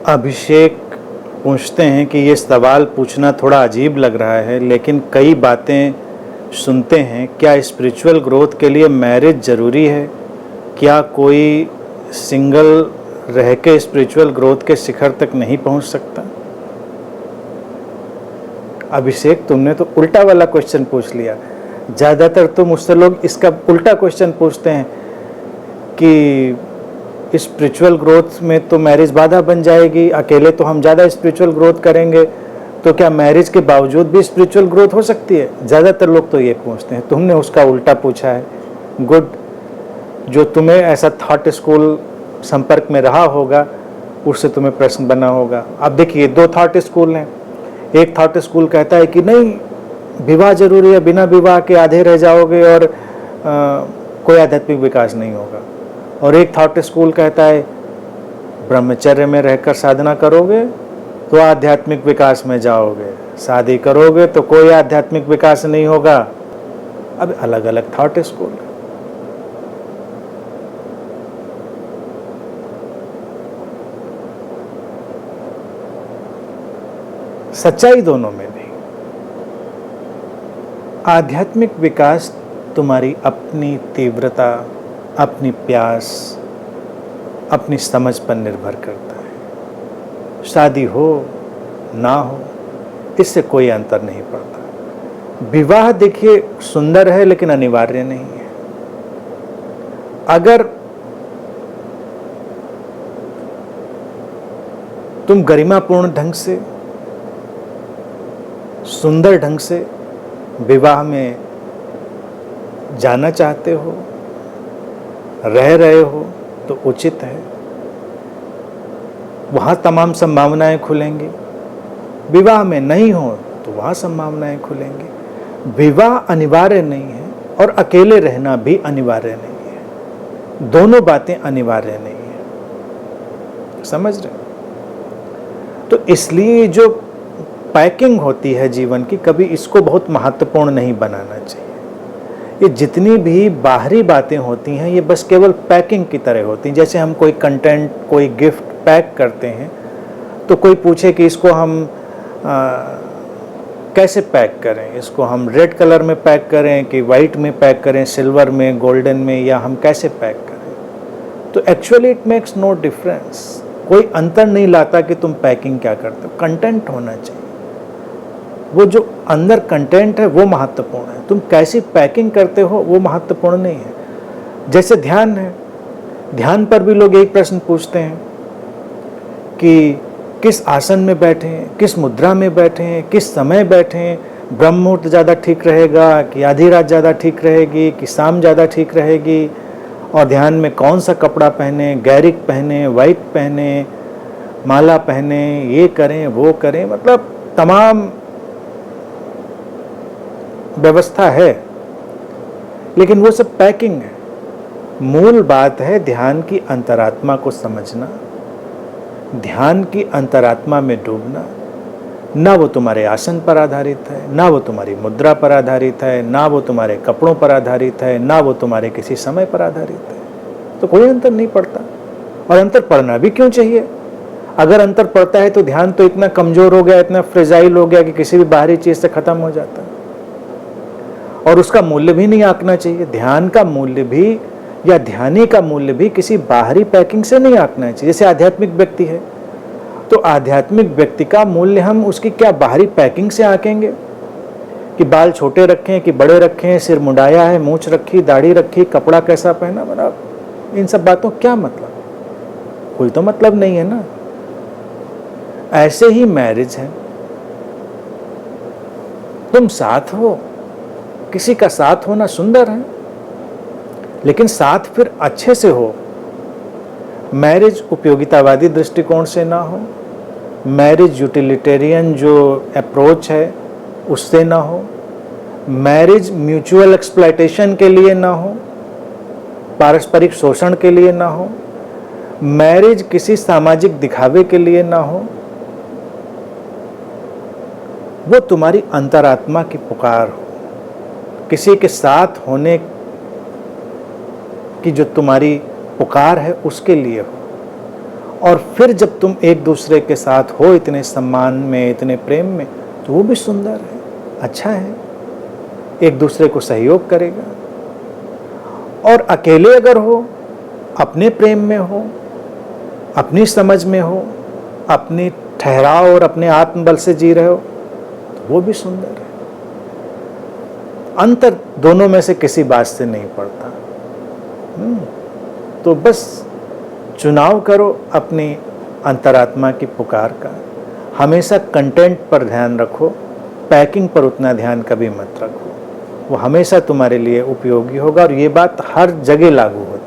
अभिषेक पूछते हैं कि ये सवाल पूछना थोड़ा अजीब लग रहा है, लेकिन कई बातें सुनते हैं। क्या स्पिरिचुअल ग्रोथ के लिए मैरिज ज़रूरी है? क्या कोई सिंगल रह के स्पिरिचुअल ग्रोथ के शिखर तक नहीं पहुंच सकता? अभिषेक, तुमने तो उल्टा वाला क्वेश्चन पूछ लिया। ज़्यादातर तो मुझसे लोग इसका उल्टा क्वेश्चन पूछते हैं कि स्पिरिचुअल ग्रोथ में तो मैरिज बाधा बन जाएगी, अकेले तो हम ज़्यादा स्पिरिचुअल ग्रोथ करेंगे, तो क्या मैरिज के बावजूद भी स्पिरिचुअल ग्रोथ हो सकती है? ज़्यादातर लोग तो ये पूछते हैं। तुमने उसका उल्टा पूछा है। गुड, जो तुम्हें ऐसा थॉट स्कूल संपर्क में रहा होगा उससे तुम्हें प्रश्न बना होगा। अब देखिए, दो थॉट स्कूल हैं। एक थॉट स्कूल कहता है कि नहीं, विवाह जरूरी है, बिना विवाह के आधे रह जाओगे और कोई आध्यात्मिक विकास नहीं होगा। और एक थॉट स्कूल कहता है ब्रह्मचर्य में रहकर साधना करोगे तो आध्यात्मिक विकास में जाओगे, शादी करोगे तो कोई आध्यात्मिक विकास नहीं होगा। अब अलग अलग थॉट स्कूल। सच्चाई दोनों में नहीं। आध्यात्मिक विकास तुम्हारी अपनी तीव्रता, अपनी प्यास, अपनी समझ पर निर्भर करता है। शादी हो ना हो, इससे कोई अंतर नहीं पड़ता। विवाह देखिए सुंदर है लेकिन अनिवार्य नहीं है। अगर तुम गरिमापूर्ण ढंग से, सुंदर ढंग से विवाह में जाना चाहते हो, रह रहे हो, तो उचित है। वहाँ तमाम संभावनाएं खुलेंगी। विवाह में नहीं हो तो वहाँ संभावनाएं खुलेंगी। विवाह अनिवार्य नहीं है और अकेले रहना भी अनिवार्य नहीं है। दोनों बातें अनिवार्य नहीं है। समझ रहे? तो इसलिए जो पैकिंग होती है जीवन की, कभी इसको बहुत महत्वपूर्ण नहीं बनाना चाहिए। ये जितनी भी बाहरी बातें होती हैं ये बस केवल पैकिंग की तरह होती हैं। जैसे हम कोई कंटेंट, कोई गिफ्ट पैक करते हैं तो कोई पूछे कि इसको हम कैसे पैक करें, इसको हम रेड कलर में पैक करें कि वाइट में पैक करें, सिल्वर में, गोल्डन में, या हम कैसे पैक करें, तो actually it makes no difference. कोई अंतर नहीं लाता कि तुम पैकिंग क्या करते हो। कंटेंट होना चाहिए। वो जो अंदर कंटेंट है वो महत्वपूर्ण है। तुम कैसी पैकिंग करते हो वो महत्वपूर्ण नहीं है। जैसे ध्यान है, ध्यान पर भी लोग एक प्रश्न पूछते हैं कि किस आसन में बैठे हैं, किस मुद्रा में बैठे हैं, किस समय बैठे हैं, ब्रह्म मुहूर्त ज़्यादा ठीक रहेगा कि आधी रात ज़्यादा ठीक रहेगी कि शाम ज़्यादा ठीक रहेगी, और ध्यान में कौन सा कपड़ा पहने, गैरिक पहने, वाइट पहने, माला पहने, ये करें वो करें, मतलब तमाम व्यवस्था है। लेकिन वो सब पैकिंग है। मूल बात है ध्यान की अंतरात्मा को समझना, ध्यान की अंतरात्मा में डूबना। ना वो तुम्हारे आसन पर आधारित है, ना वो तुम्हारी मुद्रा पर आधारित है, ना वो तुम्हारे कपड़ों पर आधारित है, ना वो तुम्हारे किसी समय पर आधारित है। तो कोई अंतर नहीं पड़ता। और अंतर पड़ना भी क्यों चाहिए? अगर अंतर पड़ता है तो ध्यान तो इतना कमजोर हो गया, इतना फ्रेजाइल हो गया कि किसी भी बाहरी चीज से खत्म हो जाता है। और उसका मूल्य भी नहीं आंकना चाहिए। ध्यान का मूल्य भी, या ध्यानी का मूल्य भी किसी बाहरी पैकिंग से नहीं आंकना चाहिए। जैसे आध्यात्मिक व्यक्ति है तो आध्यात्मिक व्यक्ति का मूल्य हम उसकी क्या बाहरी पैकिंग से आंकेंगे कि बाल छोटे रखें कि बड़े रखें, सिर मुंडाया है, मूंछ रखी, दाढ़ी रखी, कपड़ा कैसा पहना, मतलब इन सब बातों क्या मतलब? कोई तो मतलब नहीं है ना। ऐसे ही मैरिज है, तुम साथ हो, किसी का साथ होना सुंदर है, लेकिन साथ फिर अच्छे से हो। मैरिज उपयोगितावादी दृष्टिकोण से ना हो, मैरिज यूटिलिटेरियन जो अप्रोच है उससे ना हो, मैरिज म्यूचुअल एक्सप्लॉयटेशन के लिए ना हो, पारस्परिक शोषण के लिए ना हो, मैरिज किसी सामाजिक दिखावे के लिए ना हो। वो तुम्हारी अंतरात्मा की पुकार हो, किसी के साथ होने की जो तुम्हारी पुकार है उसके लिए हो। और फिर जब तुम एक दूसरे के साथ हो इतने सम्मान में, इतने प्रेम में, तो वो भी सुंदर है, अच्छा है, एक दूसरे को सहयोग करेगा। और अकेले अगर हो, अपने प्रेम में हो, अपनी समझ में हो, अपनी ठहराव और अपने आत्मबल से जी रहे हो, तो वो भी सुंदर है। अंतर दोनों में से किसी बात से नहीं पड़ता। तो बस चुनाव करो अपनी अंतरात्मा की पुकार का। हमेशा कंटेंट पर ध्यान रखो, पैकिंग पर उतना ध्यान कभी मत रखो। वो हमेशा तुम्हारे लिए उपयोगी होगा और ये बात हर जगह लागू होगी।